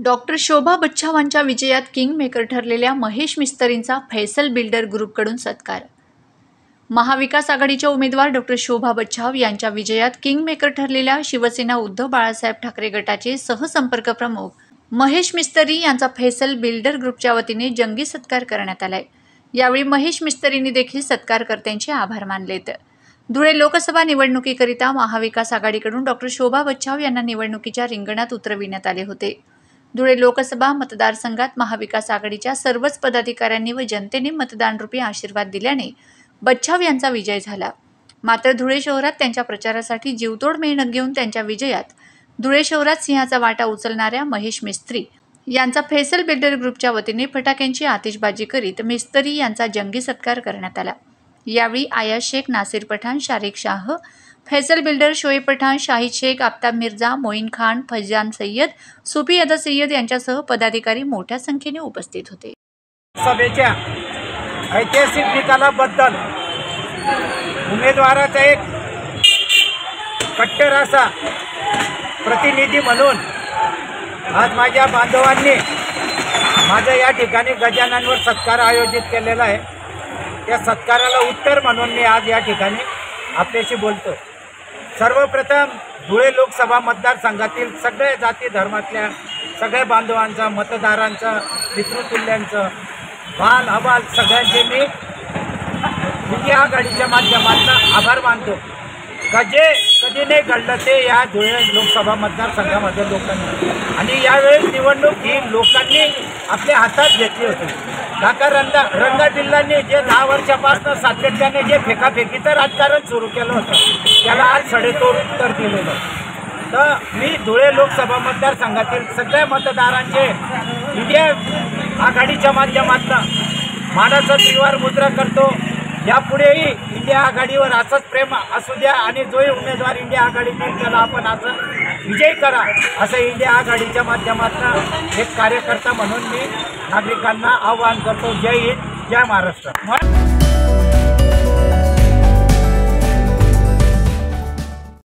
Doctor शोभा बच्छावांच्या विजयात king maker ठरलेल्या Mahesh मिस्त्रींचा Faisal builder ग्रुपकडून सत्कार। महाविकास आघाडीच्या उमेदवार डॉक्टर शोभा बच्छाव यांच्या विजयात किंग मेकर ठरलेल्या शिवसेना उद्धव बाळासाहेब ठाकरे गटाचे सहसंपर्क प्रमुख महेश मिस्त्री यांचा फैसल बिल्डर ग्रुपच्या वतीने जंगी सत्कार करण्यात आलाय। यावेळी महेश मिस्त्रींनी देखील सत्कारकर्त्यांचे आभार मानलेत। धुळे लोकसभा निवडणुकीकरिता महाविकास आघाडीकडून डॉक्टर शोभा बच्छाव यांना निवडणुकीच्या रिंगणात उतरविण्यात आले होते। धुळे लोकसभा मतदारसंघात महाविकास आघाडीच्या सर्वच पदाधिकाऱ्यांनी व जनतेने मतदानरूपी आशीर्वाद दिल्याने बच्छाव यांचा विजय झाला। मात्र धुळे शहरात त्यांच्या प्रचारासाठी जीवतोड मेहनत घेऊन त्यांच्या विजयात धुळे शहरात सिंहाचा वाटा उचलणाऱ्या महेश मिस्त्री यांचा फैसल बिल्डर ग्रुपच्या वतीने फटाक्यांची आतिषबाजी करीत मिस्त्री यांचा जंगी सत्कार करण्यात आला। यावेळी आयाज शेख, नासिर पठाण, शारिक शाह, फैसल बिल्डर, शोएब पठाण, शाहिद शेख, आफ्ताब मिर्झा, मोईन खान, फैजान सय्यद, सुफी अदा सय्यद यांच्यासह पदाधिकारी मोठ्या संख्येने उपस्थित होते। सभेच्या ऐतिहासिक निकालाबद्दल उमेदवाराचा एक कट्टर असा प्रतिनिधी म्हणून आज माझ्या बांधवांनी माझ्या या ठिकाणी गजाननवर सत्कार आयोजित केलेला आहे। त्या सत्काराला उत्तर म्हणून मी आज या ठिकाणी आपल्याशी बोलतो। सर्वप्रथम धुळे लोकसभा मतदारसंघातील सगळ्या जाती धर्मातल्या सगळ्या बांधवांचा, मतदारांचा, पितृतुल्यांचं, बाल अबाल सगळ्यांचे मी इंडिया आघाडीच्या माध्यमातून आभार मानतो का जे कधी नाही घडलं ते या धुळे लोकसभा मतदारसंघामध्ये लोकांनी, आणि यावेळेस निवडणूक ही लोकांनी आपल्या हातात घेतली होती। काका रंगाबिल्लांनी जे 10 वर्षापासून सातत्याने जे फेकाफेकीचं राजकारण सुरू केलं होतं त्याला आज सडेतोड उत्तर दिलेलं। तर मी धुळे लोकसभा मतदारसंघातील सगळ्या मतदारांचे इंडिया आघाडीच्या माध्यमातून मानाचा त्रिवार मुद्रा करतो। यापुढेही इंडिया आघाडीवर असंच प्रेम असू द्या आणि जोही उमेदवार इंडिया आघाडीतील त्याला आपण असं विजयी करा, असं इंडिया आघाडीच्या माध्यमातून एक कार्यकर्ता म्हणून मी नागरिकांना आवाहन करतो। जय हिंद, जय महाराष्ट्र।